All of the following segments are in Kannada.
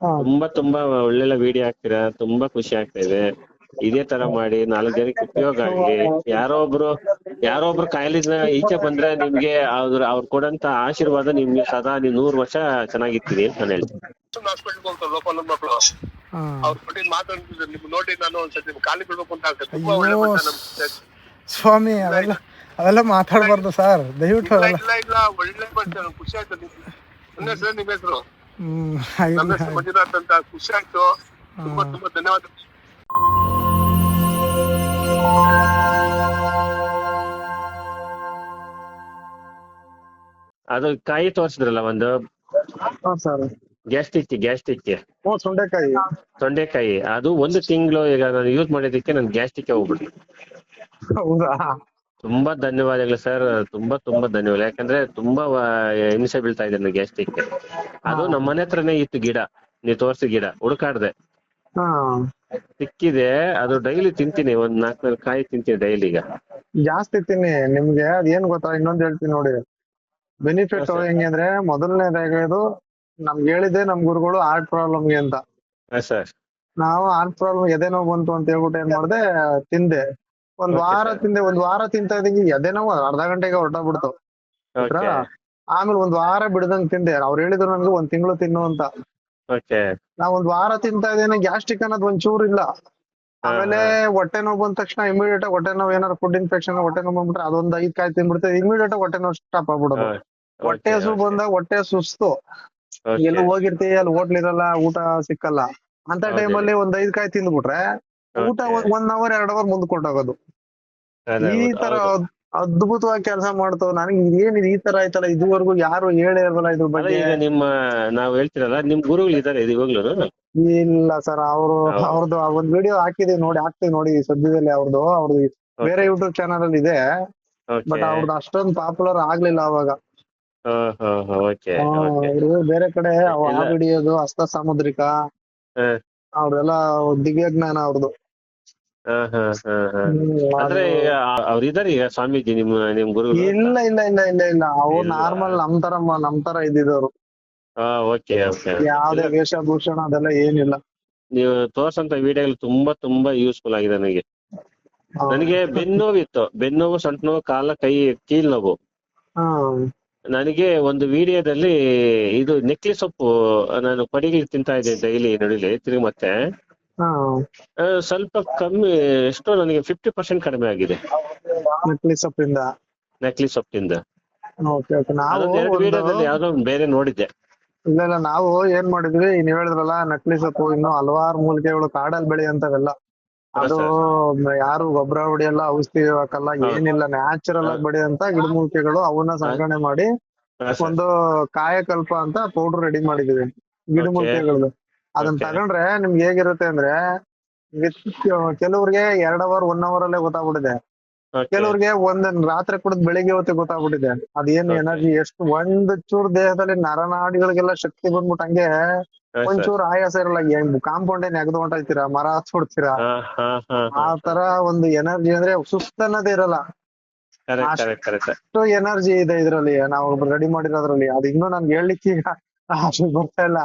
ಹಾ. ತುಂಬಾ ಒಳ್ಳೊಳ್ಳೆ ವಿಡಿಯೋ ಹಾಕ್ತೀರಾ, ತುಂಬಾ ಖುಷಿ ಆಗ್ತಾ ಇದೆ. ಇದೇ ತರ ಮಾಡಿ 4 ಜನಕ್ಕೆ ಉಪಯೋಗ ಆಗ್ಲಿ. ಯಾರೋ ಒಬ್ರು ಕಾಯಿಲೆಯಿಂದ ಈಚೆ ಬಂದ್ರೆ ನಿಮ್ಗೆ ಅವ್ರು ಕೊಡಂತ ಆಶೀರ್ವಾದ ನಿಮ್ಗೆ ಸದಾ ನೀವು 100 ವರ್ಷ ಚೆನ್ನಾಗಿರ್ತೀರಿ ಅಂತ ನಾನು ಹೇಳ್ತೀನಿ. ಹಾಸ್ಪಿಟಲ್ ಹೋಗ್ತಾರೆ ಲೋಕಲ್ ಮಕ್ಕಳು, ಹಾ. ಅವ್ರು ಕೊಟ್ಟಿದ್ ಮಾತಾಡ್ತಿದ್ರು. ನಿಮ್ ನೋಡಿ ನಾನು ಒಂದ್ಸತಿ ಖಾಲಿ ಬಿಡ್ಬೇಕು ಅಂತ ಆಗ್ತದೆ. ತುಂಬಾ ಅಯ್ಯೋ ಒಳ್ಳೆ ಮನುಷ್ಯ ನಮ್ ಸ್ವಾಮಿ, ಅವೆಲ್ಲ ಮಾತಾಡ್ಬಾರ್ದು ಸರ್, ದಯವಿಟ್ಟು ಇಲ್ಲ ಅವೆಲ್ಲ. ಇಲ್ಲ ಇಲ್ಲ ಒಳ್ಳೆ ಮನುಷ್ಯ. ನಂಗೆ ಖುಷಿ ಆಯ್ತು. ನನ್ನ ಹೆಸರು, ನಿಮ್ಮ ಹೆಸರು? ಇಲ್ಲ. ನಮ್ಮ ಹೆಸರು ಮಂಜುನಾಥ್ ಅಂತ. ಖುಷಿ ಆಯ್ತು. ತುಂಬಾ ತುಂಬಾ ಧನ್ಯವಾದ. ಅದು ಕಾಯಿ ತೋರಿಸಿದ್ರಲ್ಲ ಒಂದು ಹಾ ಸರ್. ಗ್ಯಾಸ್ಟ್ರಿಕ್ ಸೊಂಡೆಕಾಯಿ. ತೊಂಡೆಕಾಯಿ, ಅದು 1 ತಿಂಗಳು ಈಗ ನಾನು ಯೂಸ್ ಮಾಡಿದ್ದಕ್ಕೆ ನನ್ ಗ್ಯಾಸ್ಟ್ರಿಕ್ ಹೋಗ್ಬಿಡ್ತು. ಹೌದಾ? ತುಂಬಾ ಧನ್ಯವಾದಗಳು ಸರ್, ತುಂಬಾ ಧನ್ಯವಾದ. ಯಾಕಂದ್ರೆ ತುಂಬಾ ಹಿಂಸೆ ಬೀಳ್ತಾ ಇದೆ ನನಗೆ ಗ್ಯಾಸ್ಟ್ರಿಕ್. ಅದು ನಮ್ಮ ಮನೆ ಹತ್ರನೇ ಇತ್ತು ಗಿಡ, ನೀವು ತೋರಿಸಿ ಗಿಡ ಹುಡುಕಾಡ್ದೆ, ಹಾ. ಸಿಕ್ಕಿದೆ. ಅದು ಡೈಲಿ ತಿಂತೀನಿ, 4 ಕಾಯಿ ತಿಂತೀನಿ ಡೈಲಿ. ಈಗ ಜಾಸ್ತಿ ತಿನ್ನಿ. ನಿಮ್ಗೆ ಅದೇನ್ ಗೊತ್ತಾ, ಇನ್ನೊಂದ್ ಹೇಳ್ತೀನಿ ನೋಡಿ. ಬೆನಿಫಿಟ್ ಹೆಂಗೆ ಅಂದ್ರೆ, ಮೊದಲನೇದಾಗೋದು ನಮ್ಗೆ ಹೇಳಿದೆ ನಮ್ ಗುರುಗಳು ಹಾರ್ಟ್ ಪ್ರಾಬ್ಲಮ್ಗೆ ಅಂತ. ಸರ್. ನಾವು ಹಾರ್ಟ್ ಪ್ರಾಬ್ಲಮ್ ಎದೆ ನೋವು ಬಂತು ಅಂತ ಹೇಳ್ಬಿಟ್ಟು ಏನ್ ಮಾಡ್ದೆ, ತಿಂದೆ. ಒಂದ್ ವಾರ ತಿಂತಾ ಇದ್ದೀವಿ, ಎದೆ ನೋವು ಅರ್ಧ ಗಂಟೆಗೆ ಹೊರಟೋಗ್ಬಿಡ್ತು. ಆಮೇಲೆ ಒಂದ್ ವಾರ ಬಿಡದಂಗ್ ತಿಂದೆ. ಅವ್ರು ಹೇಳಿದ್ರು ನನ್ಗೆ 1 ತಿಂಗಳು ತಿನ್ನು ಅಂತ. ನಾ ಒಂದ್ ವಾರ ತಿಂತಾ ಇದ್ದೇನೆ, ಗ್ಯಾಸ್ಟ್ರಿಕ್ ಅನ್ನೋದು ಒಂಚೂರು ಇಲ್ಲ. ಆಮೇಲೆ ಹೊಟ್ಟೆ ನೋವು ಬಂದ ತಕ್ಷಣ ಇಮಿಡಿಯೇಟ್ ಆಗಿ ಹೊಟ್ಟೆ ನೋವು, ಏನಾದ್ರು ಫುಡ್ ಇನ್ಫೆಕ್ಷನ್ ಹೊಟ್ಟೆ ನೋವು ಬಂದ್ಬಿಟ್ರೆ ಅದೊಂದ್ 5 ಕಾಯಿ ತಿನ್ಬಿಡ್ತೇವೆ, ಇಮಿಡಿಯೇಟ್ ಆಗಿ ಹೊಟ್ಟೆ ನೋವು ಸ್ಟಾಪ್ ಆಗ್ಬಿಡೋದು. ಹೊಟ್ಟೆ ಹಸು ಬಂದಾಗ ಹೊಟ್ಟೆ ಸುಸ್ತು, ಎಲ್ಲಿ ಹೋಗಿರ್ತೀವಿ ಅಲ್ಲಿ ಹೋಟ್ಲ್ ಇರಲ್ಲ, ಊಟ ಸಿಕ್ಕಲ್ಲ ಅಂತ ಟೈಮಲ್ಲಿ ಒಂದ್ 5 ಕಾಯಿ ತಿಂದ್ಬಿಟ್ರೆ ಊಟ 1 ಅವರ್ 2 ಅವರ್ ಮುಂದ್ ಕೊಟ್ಟೋಗೋದು. ಈ ತರ ಅದ್ಭುತವಾಗಿ ಕೆಲಸ ಮಾಡ್ತು. ನನಗೆ ಏನಿದೆ ಈ ತರ ಆಯ್ತಲ್ಲ, ಇದುವರೆಗೂ ಯಾರು ಹೇಳೇ ಇರಲ್ಲ ಇದ್ರ ಬಗ್ಗೆ. ಈಗ ನಾವ್ ಹೇಳ್ತಿರಲ್ಲ, ನಿಮ್ ಗುರುಗಳು ಇದಾರೆ ಇವಾಗ್ಲೂ? ಇಲ್ಲ ಸರ್, ಅವ್ರದ್ದು ಒಂದ್ ವಿಡಿಯೋ ಹಾಕಿದೀವಿ ನೋಡಿ, ಹಾಕ್ತಿವಿ ನೋಡಿ ಸದ್ಯದಲ್ಲಿ. ಅವ್ರದ್ದು ಬೇರೆ ಯೂಟ್ಯೂಬ್ ಚಾನಲ್ ಅಲ್ಲಿ ಇದೆ, ಬಟ್ ಅವ್ರದ್ದು ಅಷ್ಟೊಂದು ಪಾಪ್ಯುಲರ್ ಆಗ್ಲಿಲ್ಲ ಅವಾಗ. ಅವ್ರು ಬೇರೆ ಕಡೆ ಆ ವಿಡಿಯೋದು ಹಸ್ತ ಸಾಮುದ್ರಿಕ, ಅವ್ರೆಲ್ಲ ದಿವ್ಯ ಜ್ಞಾನ ಅವ್ರದ್ದು. ಅಂದ್ರೆ ಅವ್ರಿದಾರೆ ಈಗ ಸ್ವಾಮೀಜಿ ನಿಮ್ ಗುರು? ಇಲ್ಲ ಇಲ್ಲ ಇಲ್ಲ ಇಲ್ಲ ಇಲ್ಲ, ಅವ್ರು ನಾರ್ಮಲ್ ನಮ್ ತರ ಇದ್ದಿದ್ದವ್ರು. ಯಾವ್ದೇ ವೇಷಭೂಷಣ ಅದೆಲ್ಲ ಏನಿಲ್ಲ. ನೀವು ತೋರ್ಸಂತ ವಿಡಿಯೋಗಳು ತುಂಬಾ ಯೂಸ್ಫುಲ್ ಆಗಿದೆ ನನಗೆ. ಬೆನ್ನೋವಿತ್ತು, ಬೆನ್ನೋವು, ಸೊಂಟ ನೋವು, ಕಾಲ ಕೈ ಕೀಲ್ ನೋವು. ನನಗೆ ಒಂದು ವಿಡಿಯೋದಲ್ಲಿ ಇದು ನೆಕ್ಲಿ ಸೊಪ್ಪು ನಾನು ಪಡಿಗೆ ತಿಂತಾ ಇದ್ದೆ ಡೈಲಿ ನಡುವೆ ತಿರುಗಿ, ಮತ್ತೆ ಸ್ವಲ್ಪ ಕಮ್ಮಿ, ಎಷ್ಟೋ ನನಗೆ 50% ಕಡಿಮೆ ಆಗಿದೆ ನಕ್ಲಿ ಸೊಪ್ಪಿಂದ. ವಿಡಿಯೋದಲ್ಲಿ ಯಾವ್ದೋ ಬೇರೆ ನೋಡಿದ್ದೆ. ಇಲ್ಲ, ನಾವು ಏನ್ ಮಾಡಿದ್ವಿ, ನೀವ್ ಹೇಳಿದ್ರಲ್ಲ ನಕಲಿ ಸೊಪ್ಪು, ಇನ್ನು ಹಲವಾರು ಮೂಲಿಕೆಗಳು ಕಾಡಲ್ಲಿ ಬೆಳೆಯಂತವೆಲ್ಲ. ಅದು ಯಾರು ಗೊಬ್ಬರ ಹೊಡಿಯಲ್ಲ, ಔಷಧಿ ಹಾಕಲ್ಲ, ಏನಿಲ್ಲ, ನ್ಯಾಚುರಲ್ ಆಗಿ ಬೆಳೆಯಂತ ಗಿಡಮೂಲಿಕೆಗಳು. ಅವನ್ನ ಸಂಗ್ರಹಣೆ ಮಾಡಿ ಒಂದು ಕಾಯಕಲ್ಪ ಅಂತ ಪೌಡರ್ ರೆಡಿ ಮಾಡಿದೀವಿ ಗಿಡಮೂಲಿಕೆಗಳದ್ದು. ಅದನ್ನ ತಗೊಂಡ್ರೆ ನಿಮ್ಗೆ ಹೇಗಿರುತ್ತೆ ಅಂದ್ರೆ, ಕೆಲವ್ರಿಗೆ 2 ಅವರ್ 1 ಅವರ್ ಅಲ್ಲೇ ಗೊತ್ತಾಗ್ಬಿಟ್ಟಿದೆ. ಕೆಲವ್ರಿಗೆ ರಾತ್ರಿ ಕುಡಿದ್ ಬೆಳಿಗ್ಗೆ ಹೊತ್ತಿಗೆ ಗೊತ್ತಾಗ್ಬಿಟ್ಟಿದೆ. ಅದೇನು ಎನರ್ಜಿ, ಎಷ್ಟು ಒಂದ್ ಚೂರು ದೇಹದಲ್ಲಿ ನರನಾಡಿಗಳಿಗೆಲ್ಲ ಶಕ್ತಿ ಬಂದ್ಬಿಟ್ಟು ಹಂಗೆ ಒಂಚೂರು ಆಯಾಸ ಇರಲ್ಲ. ಕಾಂಪೌಂಡ್ ನೆಗದು ಹೊಂಟಾಯ್ತೀರಾ, ಮರ ಹತ್ಬಿಡ್ತೀರಾ, ಆ ತರ ಒಂದು ಎನರ್ಜಿ ಅಂದ್ರೆ ಸುಸ್ತ ಅನ್ನೋದೇ ಇರಲ್ಲ. ಅಷ್ಟು ಎನರ್ಜಿ ಇದೆ ಇದ್ರಲ್ಲಿ, ನಾವು ರೆಡಿ ಮಾಡಿರೋದ್ರಲ್ಲಿ. ಅದು ಇನ್ನೂ ನನ್ಗೆ ಹೇಳ್ಲಿಕ್ಕೆ ಬರ್ತಾ ಇಲ್ಲ.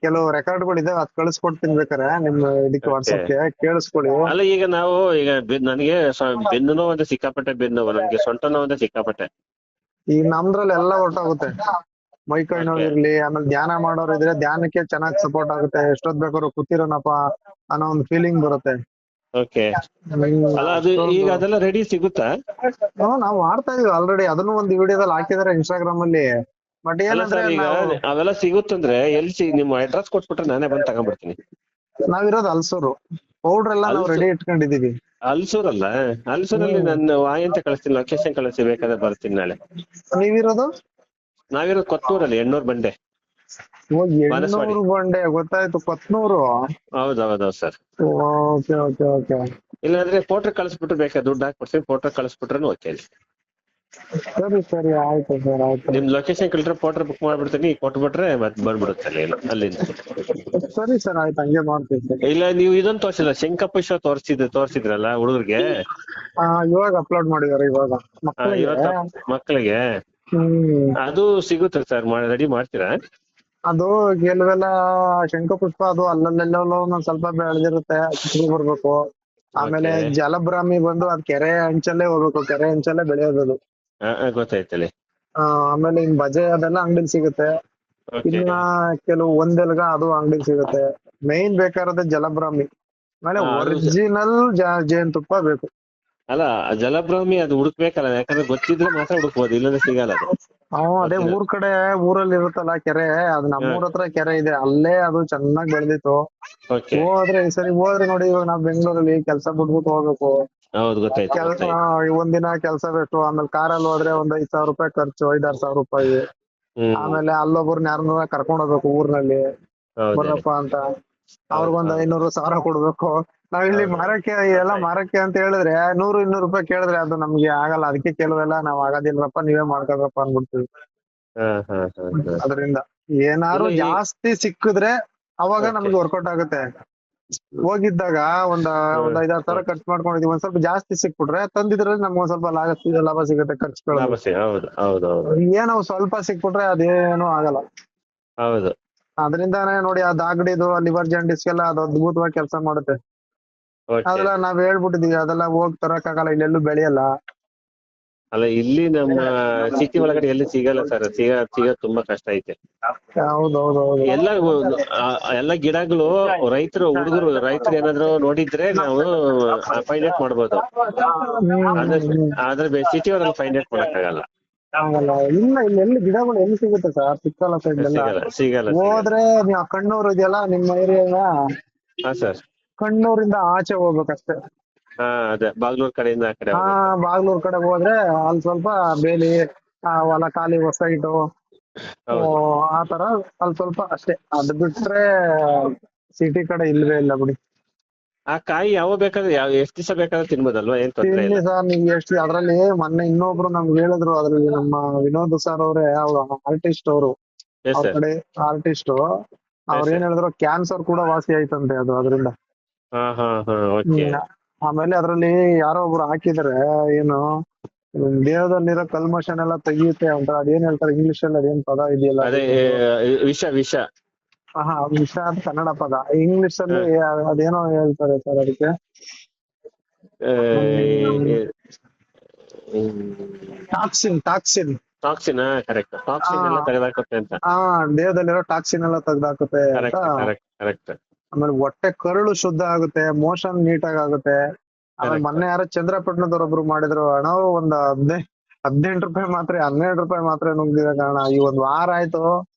ಕೆಲವು ರೆಕಾರ್ಡ್ಗಳು ಇದೆ, ಅದ್ ಕಳಿಸ್ಕೊಡ್ತೀನಿ ಬೇಕಾರೆ ನಿಮ್ ಇದಕ್ಕೆ ವಾಟ್ಸಪ್ಗೆ, ಕೇಳಿಸ್ಕೊಳ್ಳಿ. ಅಲ್ಲ, ಈಗ ನನಗೆ ಬೆನ್ನು ನೋವು ಅಂದ್ರೆ ಸಿಕ್ಕಾಪಟ್ಟೆ ಬೆನ್ನು ನೋವು, ನನಗೆ ಸೊಂಟ ನೋವು ಅಂದ್ರೆ ಸಿಕ್ಕಾಪಟ್ಟೆ. ಈಗ ನಮ್ದ್ರಲ್ಲಿ ಎಲ್ಲ ಹೊರಟೋಗುತ್ತೆ. ಮೈಕೈ ನೋವು ಇರ್ಲಿ, ಆಮೇಲೆ ಧ್ಯಾನ ಮಾಡೋರು ಇದ್ರೆ ಧ್ಯಾನಕ್ಕೆ ಚೆನ್ನಾಗಿ ಸಪೋರ್ಟ್ ಆಗುತ್ತೆ. ಎಷ್ಟೊತ್ ಬೇಕಾದ್ರು ಕೂತಿರೋನಪ್ಪ ಅನ್ನೋ ಒಂದು ಫೀಲಿಂಗ್ ಬರುತ್ತೆ. ಈಗ ಅದೆಲ್ಲ ರೆಡಿ ಸಿಗುತ್ತಾ? ನಾವು ಮಾಡ್ತಾ ಇದೀವಿ ಆಲ್ರೆಡಿ. ಅದನ್ನು ಒಂದು ವಿಡಿಯೋದಲ್ಲಿ ಹಾಕಿದಾರೆ ಇನ್ಸ್ಟಾಗ್ರಾಮ್ ಅಲ್ಲಿ. ಬಟ್ ಏನಂದ್ರೆ ಅವೆಲ್ಲ ಸಿಗುತ್ತಂದ್ರೆ ಎಲ್ಲಿ ನಿಮ್ಮ ಅಡ್ರೆಸ್ ಕೊಟ್ಬಿಟ್ರೆ ನಾನೇ ಬಂದು ತಗೊಂಡ್ಬಿಡ್ತೀನಿ. ನಾವಿರೋದು ಹಲ್ಸೂರು. ಪೌಡರ್ ಎಲ್ಲ ನಾವು ರೆಡಿ ಇಟ್ಕೊಂಡಿದೀವಿ. ಹಲ್ಸೂರಲ್ಲ? ಹಲ್ಸೂರಲ್ಲಿ ನನ್ನ ವಾಯಿ ಅಂತ ಕಳಿಸ್ತೀನಿ, ಲೊಕೇಶನ್ ಕಳಿಸಿ, ಬೇಕಾದ್ರೆ ಬರ್ತೀನಿ ನಾಳೆ. ನೀವಿರೋದು? ನಾವಿರೋದು ಕೊತ್ತೂರಲ್ಲಿ, ಎಣ್ಣೂರು ಬಂಡೆ. ಎಣ್ಣೂರು ಬಂಡೆ, ಗೊತ್ತಾಯ್ತು, ಕೊತ್ನೂರು. ಹೌದೌದು ಸರ್. Okay okay okay. ಇಲ್ಲಾಂದ್ರೆ ಫೋಟೋ ಕಳಿಸ್ಬಿಟ್ರೆ ಬೇಕಾದ್ರೆ ದುಡ್ಡು ಹಾಕ್ಬಿಡ್ತೀನಿ, ಫೋಟೋ ಕಳಿಸ್ಬಿಟ್ರೆ ಓಕೆ. ಸರಿ ಸರಿ, ಆಯ್ತು ಸರ್, ಆಯ್ತು. ನಿಮ್ ಲೊಕೇಶನ್ ಕಳಿದ್ರೆ ಫೋಟೋ ಬುಕ್ ಮಾಡ್ಬಿಡ್ತೀನಿ, ಕೊಟ್ಬಿಟ್ರೆ ಮತ್ತೆ ಬಂದ್ಬಿಡುತ್ತೆ ಅಲ್ಲಿಂದ. ಸರಿ ಸರ್, ಆಯ್ತು, ಹಂಗೆ ಮಾಡ್ತೀನಿ. ಇಲ್ಲ, ನೀವು ಇದನ್ನ ತೋರಿಸಿಲ್ಲ, ಶಂಕಪ್ಪ ಶೋ ತೋರಿಸಿದ್ರಲ್ಲ ಹುಡುಗರಿಗೆ? ಇವಾಗ ಅಪ್ಲೋಡ್ ಮಾಡಿದಾರೆ, ಇವಾಗ ಮಕ್ಕಳಿಗೆ. ಅದು ಸಿಗುತ್ತೆ ಸರ್, ರೆಡಿ ಮಾಡ್ತೀರಾ? ಅದು ಕೆಲವೆಲ್ಲ ಶಂಖಪುಷ್ಪ ಅದು ಅಲ್ಲಲ್ಲೆಲ್ಲ ಒಂದೊಂದ್ ಸ್ವಲ್ಪ ಬೆಳೆದಿರುತ್ತೆ, ಕಿತ್ಕೊಂಡ್ ಬರ್ಬೇಕು. ಆಮೇಲೆ ಓಕೆ. ಜಲಬ್ರಾಹ್ಮಿ ಬಂದು ಅದ್ ಕೆರೆ ಅಂಚಲ್ಲೇ ಹೋಗ್ಬೇಕು, ಕೆರೆ ಅಂಚಲ್ಲೇ ಬೆಳೆಯೋದು ಅದು. ಗೊತ್ತಾಯ್ತಲ್ಲಿ. ಆಮೇಲೆ ಇನ್ ಬಜೆ ಅದೆಲ್ಲ ಅಂಗಡಿಲಿ ಸಿಗುತ್ತೆ. ಓಕೆ. ಇನ್ನ ಕೆಲವು ಒಂದೆಲ್ಗ ಅದು ಅಂಗಡಿಲಿ ಸಿಗುತ್ತೆ. ಮೇನ್ ಬೇಕಾದ್ರೆ ಜಲಬ್ರಾಹ್ಮಿ, ಆಮೇಲೆ ಅದು ಒರಿಜಿನಲ್ ಜೇನುತುಪ್ಪ ಬೇಕು. ಅಲ್ಲ, ಜಲಭ್ರಮಿ ಅದು ಹುಡುಕ್ಬೇಕಲ್ಲ, ಯಾಕಂದ್ರೆ ಗೊತ್ತಿದ್ರೆ ಮಾತ್ರ ಹುಡುಕ್ಬೋದು, ಇಲ್ಲಂದ್ರೆ ಸಿಗಲ್ಲ ಅದು. ಅದೇ ಗೊತ್ತಿಲ್ಲ. ಊರ್ ಕಡೆ ಊರಲ್ಲಿ ಇರುತ್ತಲ್ಲ ಕೆರೆ, ಅದು ನಮ್ಮೂರ್ ಹತ್ರ ಕೆರೆ ಇದೆ, ಅಲ್ಲೇ ಅದು ಚೆನ್ನಾಗ್ ಬೆಳೆದಿತ್ತು. ಓಕೆ. ಹೋದ್ರೆ ಈ ಸರಿ ಹೋದ್ರೆ ನೋಡಿ, ಇವಾಗ ನಾವ್ ಬೆಂಗಳೂರಲ್ಲಿ ಕೆಲ್ಸ ಬಿಟ್ಬಿಟ್ಟು ಹೋಗ್ಬೇಕು. ಹೌದು, ಗೊತ್ತಾಯ್ತು ಗೊತ್ತಾಯ್ತು. ಒಂದಿನ ಕೆಲ್ಸ ಬೇಕು. ಆಮೇಲೆ ಕಾರಲ್ಲಿ ಹೋದ್ರೆ ಒಂದ್ 5,000 ರೂಪಾಯಿ ಖರ್ಚು, 5,000-6,000 ರೂಪಾಯಿ. ಆಮೇಲೆ ಅಲ್ಲೊಬ್ಬರನ್ನ ಯಾರನ್ನ ಕರ್ಕೊಂಡ್ ಹೋಗ್ಬೇಕು ಊರ್ನಲ್ಲಿ ಹೌದು ಹೇಳಿ. ಬರಪ್ಪ ಅಂತ. ಹೌದು ಅವ್ರಿಗೊಂದ್ ಹೌದು 500-1,000 ಕೊಡ್ಬೇಕು. ನಾವಿಲ್ಲಿ ಹೌದು. ಮಾರಕ್ಕೆ ಎಲ್ಲ ಮಾರಕ್ಕೆ ಅಂತ ಹೇಳಿದ್ರೆ 100-200 ರೂಪಾಯಿ ಕೇಳಿದ್ರೆ ಅದು ನಮ್ಗೆ ಆಗಲ್ಲ. ಅದಕ್ಕೆ ಕೆಲವೆಲ್ಲ ನಾವ್ ಆಗೋದಿಲ್ರಪ್ಪ, ನೀವೇ ಮಾಡ್ಕೊಳ್ರಪ್ಪ ಅನ್ಬಿಡ್ತೀವಿ. ಹಾ ಹಾ ಹಾ ಹಾ. ಅದರಿಂದ ಏನಾರು ಇಲ್ಲ, ಜಾಸ್ತಿ ಸಿಕ್ಕಿದ್ರೆ ಅವಾಗ ಓಕೆ. ನಮ್ಗೆ ವರ್ಕೌಟ್ ಆಗುತ್ತೆ. ಹೋಗಿದ್ದಾಗ ಒಂದ್ 5,000-6,000 ಖರ್ಚು ಮಾಡ್ಕೊಂಡಿದೀವಿ, ಒಂದ್ ಸ್ವಲ್ಪ ಜಾಸ್ತಿ ಸಿಕ್ಬಿಟ್ರೆ ತಂದಿದ್ರಲ್ಲಿ ನಮ್ಗೆ ಒಂದ್ ಸ್ವಲ್ಪ ಲಾಭ ಸಿಗುತ್ತೆ ಖರ್ಚುಗಳು. ಲಾಭ ಹೌದು ಹೌದು ಹೌದು ಏನೋ ಸ್ವಲ್ಪ ಸಿಕ್ಬಿಟ್ರೆ ಅದೇನು ಆಗಲ್ಲ. ಹೌದು. ಅದರಿಂದಾನೇ ನೋಡಿ ಆ ದಾಗಡಿದು ಲಿವರ್ ಜಾಂಡಿಸ್ ಎಲ್ಲ ಅದು ಅದ್ಭುತವಾಗಿ ಕೆಲಸ ಮಾಡುತ್ತೆ. ಓಕೆ. ಅದೆಲ್ಲ ನಾವ್ ಹೇಳ್ಬಿಟ್ಟಿದೀವಿ, ಅದೆಲ್ಲ ಹೋಗ್ ತರಕ್ಕಾಗಲ್ಲ, ಇಲ್ಲೆಲ್ಲೂ ಬೆಳೆಯಲ್ಲ. ಅಲ್ಲ, ಇಲ್ಲಿ ನಮ್ಮ ಸಿಟಿ ಒಳಗಡೆ ಎಲ್ಲಿ ಸಿಗಲ್ಲ ಸರ್, ಸಿಗೋದ್ ತುಂಬಾ ಕಷ್ಟ ಐತೆ. ಹೌದೌದೌದು. ಎಲ್ಲ ಎಲ್ಲ ಗಿಡಗಳು ಹುಡುಗರು ರೈತರು ಏನಾದ್ರು ನೋಡಿದ್ರೆ ನಾವು ಫೈಂಡ್ ಔಟ್ ಮಾಡ್ಬೋದು. ಆದ್ರೆ ಸಿಟಿ ಒಳಗೆ ಫೈಂಡ್ ಔಟ್ ಮಾಡಕ್ಕಾಗಲ್ಲ. ಆಗಲ್ಲ. ಇಲ್ಲ, ಇಲ್ಲಿ ಎಲ್ಲಿ ಗಿಡಗಳು ಎಲ್ಲಿ ಸಿಗುತ್ತೆ ಸರ್, ಸಿಕ್ಕಲ್ಲ ಸರ್ ಇಲ್ಲೆಲ್ಲ. ಸಿಗಲ್ಲ ಸಿಗಲ್ಲ ಸಿಗಲ್ಲ. ಹೋದ್ರೆ ನೀವು ಕಣ್ಣೂರು ಇದೆಯಲ್ಲ ನಿಮ್ಮ ಏರಿಯಾನ, ಹಾ ಸರ್. ಕಣ್ಣೂರಿಂದ ಆಚೆ ಹೋಗ್ಬೇಕಷ್ಟೇ. ಹಾ, ಅದೇ ಬಾಗ್ಲೂರ್ ಕಡೆಯಿಂದ ಆ ಕಡೆ ಹೋಗ್ಬೇಕು. ಬಾಗ್ಲೂರ್ ಕಡೆ ಹೋದ್ರೆ ಅಲ್ಲಿ ಸ್ವಲ್ಪ ಬೇಲಿ, ಹೊಲ ಖಾಲಿ ಸೈಟು, ಹೌದು. ಆತರ ಅಲ್ಲಿ ಸ್ವಲ್ಪ ಅಷ್ಟೇ. ಅದ್ ಬಿಟ್ರೆ ಸಿಟಿ ಕಡೆ ಇಲ್ವೇ ಇಲ್ಲ ಬಿಡಿ. ಆ ಕಾಯಿ ಯಾವಾಗ ಬೇಕಾದ್ರೆ ಎಷ್ಟ್ ದಿವಸ ಬೇಕಾದ್ರೆ ತಿನ್ಬೋದಲ್ವಾ, ಏನ್ ತೊಂದ್ರೆ ತಿನ್ನಿ ಇಲ್ಲ. ಸರ್, ನಿಮ್ಗೆ ಎಷ್ಟು ಅದ್ರಲ್ಲಿ ಮೊನ್ನೆ ಇನ್ನೊಬ್ರು ನಮ್ಗೆ ಹೇಳಿದ್ರು, ಅದ್ರಲ್ಲಿ ನಮ್ಮ ವಿನೋದ್ ಸರ್ ಅವ್ರೆ, ಅವ್ರು ಆರ್ಟಿಸ್ಟ್ ಅವರು, ಎಸ್ ಅವ್ರ ಸರ್. ಕಡೆ ಆರ್ಟಿಸ್ಟ್ ಅವ್ರ ಏನ್ ಹೇಳಿದ್ರು, ಕ್ಯಾನ್ಸರ್ ಕೂಡ ವಾಸಿ ಆಯ್ತಂತೆ ಅದು ಅದರಿಂದ. ಹಾ ಹಾ ಹಾ. ಓಕೆ. ಆಮೇಲೆ ಅದ್ರಲ್ಲಿ ಯಾರೋ ಒಬ್ರು ಹಾಕಿದಾರೆ, ಏನು ದೇಹದಲ್ಲಿರೋ ಕಲ್ಮಶನೆಲ್ಲ ತೆಗಿಯುತ್ತೆ ಅಂತ, ಅದೇನ್ ಹೇಳ್ತಾರೆ ಇಂಗ್ಲಿಷ್ ಅಲ್ಲಿ, ಅದೇನ್ ಪದ ಇದೆಯಲ್ಲ, ಅದೇ ವಿಷ. ವಿಷ ಅಂತ ಕನ್ನಡ ಪದ, ಇಂಗ್ಲಿಷ್ ಅಲ್ಲಿ ಅದೇನೋ ಹೇಳ್ತಾರೆ ಸರ್ ಅದಕ್ಕೆ. ಟಾಕ್ಸಿನ್. Toxin, correct. ಟಾಕ್ಸಿನ್ ಎಲ್ಲ ತೆಗೆದಾಕುತ್ತೆ ಅಂತ. ದೇಹದಲ್ಲಿರೋ ಟಾಕ್ಸಿನ್ ಎಲ್ಲ ತೆಗ್ದಾಕುತ್ತೆ ಅಂತ. ಕರೆಕ್ಟ್. ಆಮೇಲೆ ಹೊಟ್ಟೆ ಕರಳು ಶುದ್ಧ ಆಗುತ್ತೆ, ಮೋಷನ್ ನೀಟಾಗಿ ಆಗುತ್ತೆ. ಆಮೇಲೆ ಮೊನ್ನೆ ಯಾರೋ ಚಂದ್ರಪಟ್ಟಣದವ್ರೊಬ್ರು ಮಾಡಿದ್ರು, ಹಣ ಒಂದ್ 18 ರೂಪಾಯಿ ಮಾತ್ರೆ, 12 ರೂಪಾಯಿ ಮಾತ್ರೆ ನುಗ್ದಿದೆ ಕಾರಣ. ಈ 1 ವಾರ ಆಯ್ತು,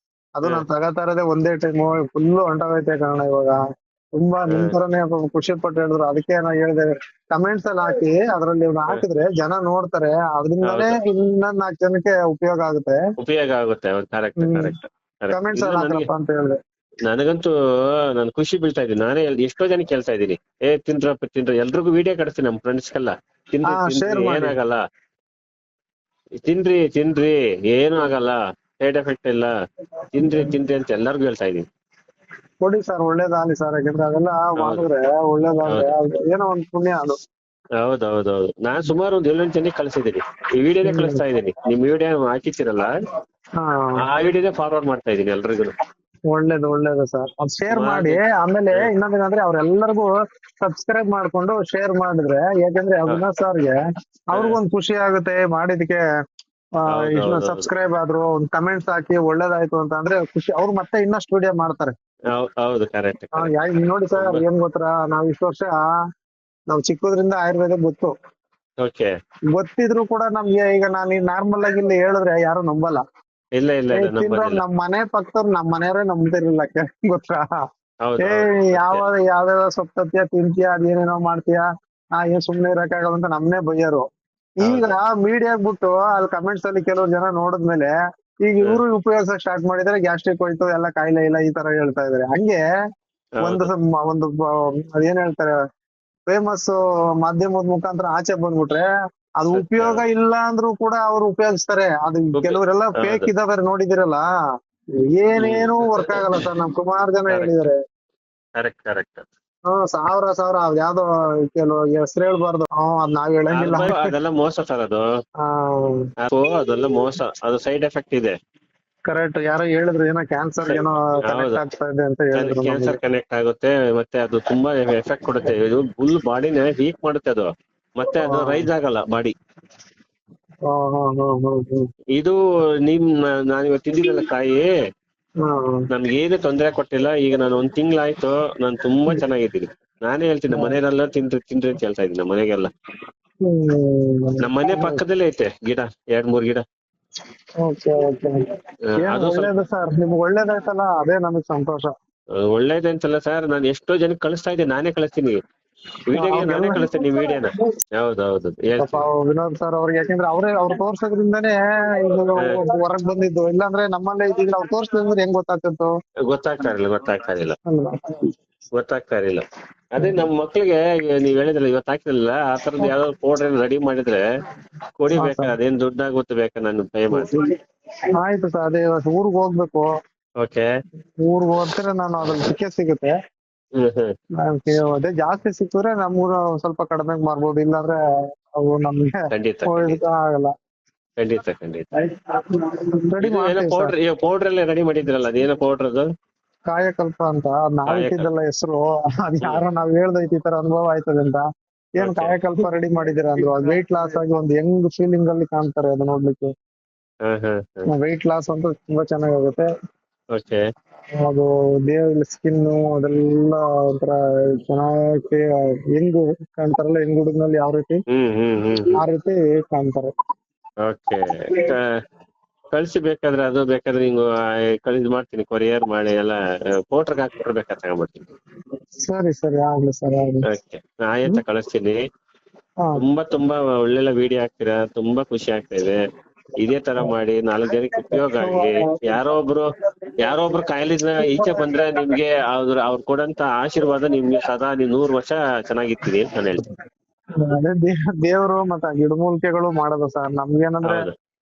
ಅದು ನಾನ್ ತಗೋತಾ ಇರೋದೇ ಒಂದೇ ಟೈಮು, ಫುಲ್ ಹೊಂಟೋಗೈತೆ ಕಾರಣ. ಇವಾಗ ತುಂಬಾ ನಿಮ್ ತರನೇ ಖುಷಿ ಪಟ್ಟು ಹೇಳಿದ್ರು, ಅದಕ್ಕೆ ನಾ ಹೇಳ್ದೆ ಕಮೆಂಟ್ಸ್ ಅಲ್ಲಿ ಹಾಕಿ, ಅದ್ರಲ್ಲಿ ಹಾಕಿದ್ರೆ ಜನ ನೋಡ್ತಾರೆ, ಅದರಿಂದಲೇ ಇನ್ನೊಂದ್ 4 ಜನಕ್ಕೆ ಉಪಯೋಗ ಆಗುತ್ತೆ. ಕರೆಕ್ಟ್. ಕಮೆಂಟ್ಸ್ ಅಲ್ಲಿ ಹಾಕಪ್ಪ ಅಂತ ಹೇಳಿದೆ. ನನಗಂತೂ ನಾನು ಖುಷಿ ಬೀಳ್ತಾ ಇದ್ದೀನಿ. ನಾನೇ ಎಷ್ಟೋ ಜನಕ್ಕೆ ಕೇಳ್ತಾ ಇದ್ದೀನಿ, ತಿನ್ರ ಎಲ್ರಿಗೂ ವಿಡಿಯೋ ಕಳಿಸ್ತೀನಿ, ನಮ್ ಫ್ರೆಂಡ್ಸ್ಗೆಲ್ಲ, ತಿನ್ರಿ ಏನಾಗಲ್ಲ, ತಿನ್ರಿ ಏನು ಆಗಲ್ಲ, ಸೈಡ್ ಎಫೆಕ್ಟ್ ಇಲ್ಲ, ತಿನ್ರಿ ಅಂತ ಎಲ್ಲರಿಗೂ ಹೇಳ್ತಾ ಇದೀನಿ. ಕೊಡಿ ಸರ್, ಒಳ್ಳೇದಾಗ್ಲಿ ಸರ್, ಯಾಕಂದ್ರೆ ಅದೆಲ್ಲ ಮಾಡಿದ್ರೆ ಒಳ್ಳೇದಾಗ್ಲಿ, ಏನೋ ಒಂದ್ ಪುಣ್ಯ ಅದು. ಹೌದೌದೌದು. ನಾನ್ ಸುಮಾರು ಒಂದ್ 7-8 ಜನಕ್ಕೆ ಕಳಿಸಿದ್ದೀನಿ, ಈ ವಿಡಿಯೋನೇ ಕಳಿಸ್ತಾ ಇದ್ದೀನಿ. ನಿಮ್ ವಿಡಿಯೋ ಹಾಕಿರ್ತೀರಲ್ಲ, ಆ ವಿಡಿಯೋನೇ ಫಾರ್ವರ್ಡ್ ಮಾಡ್ತಾ ಇದೀನಿ ಎಲ್ರಿಗೂ. ಒಳ್ಳೇದು ಸರ್, ಅದ್ ಶೇರ್ ಮಾಡಿ. ಆಮೇಲೆ ಇನ್ನೊಂದೇನಂದ್ರೆ ಅವ್ರೆಲ್ಲರಿಗೂ ಸಬ್ಸ್ಕ್ರೈಬ್ ಮಾಡ್ಕೊಂಡು ಶೇರ್ ಮಾಡಿದ್ರೆ, ಯಾಕಂದ್ರೆ ಅವಿನಾಶ್ ಸರ್ಗೆ ಅವ್ರಿಗೊಂದ್ ಖುಷಿ ಆಗುತ್ತೆ ಮಾಡಿದಕ್ಕೆ. ಸಬ್ಸ್ಕ್ರೈಬ್ ಆದ್ರು, ಒಂದ್ ಕಮೆಂಟ್ಸ್ ಹಾಕಿ ಒಳ್ಳೇದಾಯ್ತು ಅಂತ ಅಂದ್ರೆ ಖುಷಿ, ಅವ್ರು ಮತ್ತೆ ಇನ್ನಷ್ಟು ವಿಡಿಯೋ ಮಾಡ್ತಾರೆ. ಹೌದು, ಕರೆಕ್ಟ್. ನೋಡಿ ಸರ್, ಏನ್ ಗೊತ್ತಾ, ನಾವ್ ಇಷ್ಟು ವರ್ಷ ನಾವ್ ಚಿಕ್ಕದ್ರಿಂದ ಆಯುರ್ವೇದ ಗೊತ್ತು, ಗೊತ್ತಿದ್ರು ಕೂಡ ನಮ್ಗೆ ಈಗ ನಾನು ನಾರ್ಮಲ್ ಆಗಿ ಇಲ್ಲಿ ಹೇಳಿದ್ರೆ ಯಾರು ನಂಬಲ್ಲ. ಇಲ್ಲ ನಮ್ ಮನೆ ಪಕ್ಕದವ್ರು, ನಮ್ ಮನೆಯವರೇ ನಂಬ್ತಿರ್ಲಿಲ್ಲ, ಗೊತ್ತಾ. ಯಾವ್ಯಾವ ಸೊಪ್ಪು ತತ್ತೀಯ, ತಿಂತೀಯ, ಅದೇನೇನೋ ಮಾಡ್ತೀಯ, ಏನ್ ಸುಮ್ನೆ ಇರಕ್ಕಾಗಲ್ಲ ಅಂತ ನಮ್ನೇ ಬೈಯರು. ಈಗ ಮೀಡಿಯಾಗ್ ಬಿಟ್ಟು ಅಲ್ಲಿ ಕಮೆಂಟ್ಸ್ ಅಲ್ಲಿ ಕೆಲವು ಜನ ನೋಡಿದ್ಮೇಲೆ ಈಗ ಇವರು ಉಪಯೋಗಿಸಕ್ ಸ್ಟಾರ್ಟ್ ಮಾಡಿದ್ರೆ, ಗ್ಯಾಸ್ಟ್ರಿಕ್ ಹೋಯ್ತು, ಎಲ್ಲ ಕಾಯಿಲೆ ಇಲ್ಲ, ಈ ತರ ಹೇಳ್ತಾ ಇದಾರೆ. ಹಂಗೆ ಒಂದು ಅದೇನ್ ಹೇಳ್ತಾರೆ, ಫೇಮಸ್ ಮಾಧ್ಯಮದ ಮುಖಾಂತರ ಆಚೆ ಬಂದ್ಬಿಟ್ರೆ ಅದು ಉಪಯೋಗ ಇಲ್ಲ ಅಂದ್ರೂ ಕೂಡ ಅವ್ರು ಉಪಯೋಗಿಸ್ತಾರೆ. ಅದು ಕೆಲವರೆಲ್ಲ ಫೇಕ್ ಇದಾವೆ, ನೋಡಿದಿರಲ್ಲ, ಏನೇನು ವರ್ಕ್ ಆಗಲ್ಲ ಸರ್. ನಮ್ ಸುಮಾರು ಜನ ಹೇಳಿದಾರೆ. ಸಾವಿರ ಯಾವ್ದೋ ಕೆಲವು ಹೆಸರು ಹೇಳ್ಬಾರ್ದು, ಅದ್ ನಾವ್ ಹೇಳಂಗಿಲ್ಲ. ಅದೆಲ್ಲ ಮೋಸ ಸರ್, ಅದೆಲ್ಲ ಮೋಸ, ಅದು ಸೈಡ್ ಎಫೆಕ್ಟ್ ಇದೆ. ಕರೆಕ್ಟ್. ಯಾರೋ ಹೇಳಿದ್ರು ಏನೋ ಕ್ಯಾನ್ಸರ್ ಏನೋ ಕನೆಕ್ಟ್ ಹೌದು. ಆಗ್ತಾ ಇದೆ ಅಂತ ಹೇಳಿದ್ರು ಕ್ಯಾನ್ಸರ್ ನಮಗೆ. ಕನೆಕ್ಟ್ ಆಗುತ್ತೆ, ಮತ್ತೆ ಅದು ತುಂಬಾ ಎಫೆಕ್ಟ್ ಕೊಡುತ್ತೆ. ಇದು ಫುಲ್ ಬಾಡಿನ ವೀಕ್ ಮಾಡುತ್ತೆ ಅದು, ಮತ್ತೆ ಅದು ರೈಸ್ ಆಗಲ್ಲ ಬಾಡಿ. ಇದು ನಾನು ಇವತ್ತು ತಿಂದಿದ್ದಲ್ಲ ಕಾಯಿ ನನ್ಗೇನು ತೊಂದರೆ ಕೊಟ್ಟಿಲ್ಲ. ಈಗ ನಾನು 1 ತಿಂಗಳಾಯ್ತು, ನಾನು ತುಂಬಾ ಚೆನ್ನಾಗಿದ್ದೀನಿ. ನಾನೇ ಹೇಳ್ತೀನಿ ಮನೆಯಲ್ಲ ತಿನ್ರಿ ತಿನ್ರಿ ಅಂತ ಹೇಳ್ತಾ ಇದ್ದೀನಿ ಮನೆಗೆಲ್ಲ. ನಮ್ಮ ಮನೆ ಪಕ್ಕದಲ್ಲೇ ಐತೆ ಗಿಡ, 2-3 ಗಿಡ. Okay okay. ಅದು ಒಳ್ಳೇದು ಸರ್, ನಿಮ್ಗೆ ಒಳ್ಳೇದಾಯ್ತಲ್ಲ ಅದೇ ನಮಗ್ ಸಂತೋಷ. ಒಳ್ಳೇದೆ ಅಂತಲ್ಲ ಸರ್, ನಾನು ಎಷ್ಟೋ ಜನಕ್ಕೆ ಕಳಿಸ್ತಾ ಇದ್ದೆ, ನಾನೇ ಕಳಿಸ್ತೀನಿ ವಿಡಿಯೋಗೆ, ನಾನೇ ಕಳಿಸ್ತೀನಿ ನಿಮ್ ವಿಡಿಯೋನ. ಹೌದೌದು ಪಾಪ ವಿನೋದ್ ಸರ್ ಅವ್ರಿಗೆ, ಯಾಕಂದ್ರೆ ಅವ್ರು ತೋರ್ಸೋದ್ರಿಂದಾನೇ ಇದು ಹೊರಗ್ ಬಂದಿದ್ದು. ಇಲ್ಲಾಂದ್ರೆ ನಮ್ಮಲ್ಲೇ ಇದ್ದಿದ್ರೆ ಅವ್ರು ತೋರ್ಸಿದ್ರೆ ಹೆಂಗ್ ಗೊತ್ತಾಗ್ತಿತ್ತು? ಗೊತ್ತಾಗ್ತಾ ಇರಲಿಲ್ಲ. ಅದೇ ನಮ್ಮ ಮಕ್ಳಿಗೆ ನೀವ್ ಹೇಳಿದ್ರಲ್ಲ ಇವತ್ತು ಹಾಕಿರಲಿಲ್ಲ, ಆ ತರದ್ ಯಾವ್ದಾದ್ರು ಪೌಡರ್ ರೆಡಿ ಮಾಡಿದ್ರೆ ಕೊಡಿ, ಬೇಕಾ ಅದೇನ್ ದುಡ್ಡಾಗುತ್ತೆ ಬೇಕಾ ನಾನು ಪೇ ಮಾಡ್ತೀನಿ. ಆಯ್ತು ಸರ್, ಅದೇ ಊರ್ಗ್ ಹೋಗ್ಬೇಕು. ಓಕೆ. ಊರ್ಗ್ ಹೋದ್ರೆ ನಾನು ಅದ್ರಲ್ಲಿ ಸಿಗುತ್ತೆ. ಅದೇ ಜಾಸ್ತಿ ಸಿಕ್ಕಿದ್ರೆ ನಮ್ಗೂ ಸ್ವಲ್ಪ ಕಡಿಮೆ ಮಾಡ್ಬೋದು, ಇಲ್ಲಾಂದ್ರೆ ಅವು ನಮ್ಗೆ ಆಗಲ್ಲ. ಖಂಡಿತ. ಪೌಡರ್ ಎಲ್ಲ ರೆಡಿ ಮಾಡಿದ್ರಲ್ಲ, ಅದೇನೋ ಪೌಡರ್ ಅದು ಕಾಯಕಲ್ಪ ಅಂತ ನಾವ್ ಇಟ್ಟಿದ್ದಲ್ಲ ಹೆಸರು. ಅದ್ ಯಾರೋ ನಾವ್ ಹೇಳ್ದೈತಿ ಈ ತರ ಅನುಭವ ಆಯ್ತದೆ ಅಂತ. ಏನ್ ಕಾಯಕಲ್ಪ ರೆಡಿ ಮಾಡಿದೀರ ಅಂದ್ರು. ಅದು ವೆಯ್ಟ್ ಲಾಸ್ ಆಗಿ ಒಂದ್ ಯಂಗ್ ಫೀಲಿಂಗ್ ಅಲ್ಲಿ ಕಾಣ್ತಾರೆ ಅದು ನೋಡ್ಲಿಕ್ಕೆ. ವೆಯ್ಟ್ ಲಾಸ್ ಅಂತ ತುಂಬಾ ಚೆನ್ನಾಗಾಗುತ್ತೆ. ಅದು ದೇಹ ಸ್ಕಿನ್ ಅದೆಲ್ಲ ಒಂಥರ ಚೆನ್ನಾಗಿ ಹೆಂಗ್ ಕಾಣ್ತಾರಲ್ಲ, ಹೆಂಗ್ ಹುಡುಗನಲ್ಲಿ ಯಾವ ರೀತಿ ಆ ರೀತಿ ಕಾಣ್ತಾರೆ. ಕಳ್ಸಿ ಬೇಕಾದ್ರೆ, ಅದು ಬೇಕಾದ್ರೆ ನಿಂಗು ಕಳಿಸಿ ಮಾಡ್ತೀನಿ, ಕೊರಿಯರ್ ಮಾಡಿ ಎಲ್ಲ ಪೋಟ್ರಿಗೆ ಹಾಕ್ಬಿಟ್ರೆ ಬೇಕಾದ್ರೆ ತಗೊಂಡ್ಬಿಡ್ತೀನಿ. ಸರಿ ಆಗ್ಲಿ ಸರ್, ಆಗ್ಲಿ. ಆಯ್ತಾ, ಕಳಿಸ್ತೀನಿ. ತುಂಬಾ ಒಳ್ಳೆಲ್ಲ ವಿಡಿಯೋ ಹಾಕ್ತೀರಾ, ತುಂಬಾ ಖುಷಿ ಆಗ್ತಾ ಇದೆ. ಇದೇ ತರ ಮಾಡಿ 4 ಜನಕ್ಕೆ ಉಪಯೋಗ ಆಗಿ, ಯಾರೋ ಒಬ್ರು ಕಾಯಿಲೆಯಿಂದ ಈಚೆ ಬಂದ್ರೆ ನಿಮ್ಗೆ ಅವ್ರು ಕೊಡಂತ ಆಶೀರ್ವಾದ ನಿಮ್ಗೆ ಸದಾ 100 ವರ್ಷ ಚೆನ್ನಾಗಿರ್ತೀವಿ ಅಂತ ನಾನು ಹೇಳ್ತೀನಿ. ಅದೇ ದೇವ್ರು ಮತ್ತೆ ಗಿಡಮೂಲಿಕೆಗಳು ಮಾಡೋದು ಸರ್. ನಮ್ಗೇನಂದ್ರೆ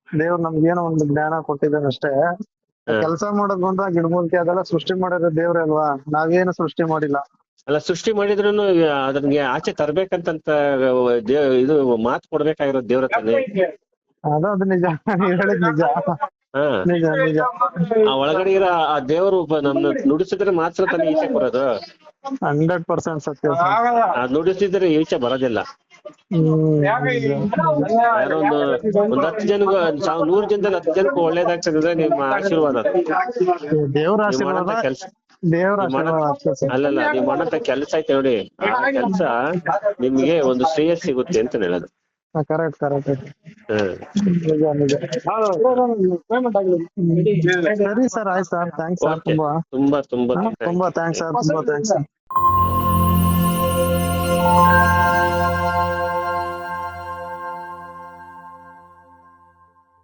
ದೇವ್ರು ನಮ್ಗೇನೋ ಒಂದು ಜ್ಞಾನ ಕೊಟ್ಟಿದ್ದಾನೆ ಅಷ್ಟೇ. ಕೆಲಸ ಮಾಡೋದ್ ಬಂದ ಗಿಡಮೂಲಿಕೆ ಅದೆಲ್ಲ ಸೃಷ್ಟಿ ಮಾಡಿರೋ ದೇವ್ರೆ ಅಲ್ವಾ, ನಾವೇನು ಸೃಷ್ಟಿ ಮಾಡಿಲ್ಲ. ಅಲ್ಲ, ಸೃಷ್ಟಿ ಮಾಡಿದ್ರು ಅದ್ರಿಗೆ ಆಚೆ ತರ್ಬೇಕಂತ ಇದು ಮಾತು ಕೊಡ್ಬೇಕಾಗಿರೋದು ದೇವ್ರ ತಾನೆ. ಅದು ನಿಜ, ಹೇಳಿದ್ ನಿಜ. ನಿಜ. ಆ ಒಳಗಡೆ ಇರೋ ಆ ದೇವರು ನಮ್ನ ನುಡಿಸಿದ್ರೆ ಮಾತ್ರ ತಾನೇ ಈಚೆ ಬರೋದು. 100% ಸತ್ಯ. ನುಡಿಸಿದ್ರೆ ಈಚೆ ಬರೋದಿಲ್ಲ. ಯಾರೋ ಒಂದ್ 10 ಜನಗೂ 100 ಜನದಲ್ಲಿ 10 ಜನಕ್ಕೂ ಒಳ್ಳೇದಾಗ್ತದೆ ನಿಮ್ಮ ಆಶೀರ್ವಾದ. ದೇವ್ರ ಆಶೀರ್ವಾದ, ಅಲ್ಲಲ್ಲ, ನೀವ್ ಮಾಡಂತ ಕೆಲ್ಸ ಐತೆ ನೋಡಿ, ಆ ಕೆಲ್ಸ ನಿಮ್ಗೆ ಒಂದು ಶ್ರೇಯಸ್ ಸಿಗುತ್ತೆ ಅಂತ ಹೇಳೋದು. ಕರೆಕ್ಟ್. ಸರಿ ಸರ್, ಆಯ್ತು ಸರ್, ಥ್ಯಾಂಕ್ಸ್ ಸರ್. ತುಂಬಾ ಥ್ಯಾಂಕ್ಸ್ ಸರ್.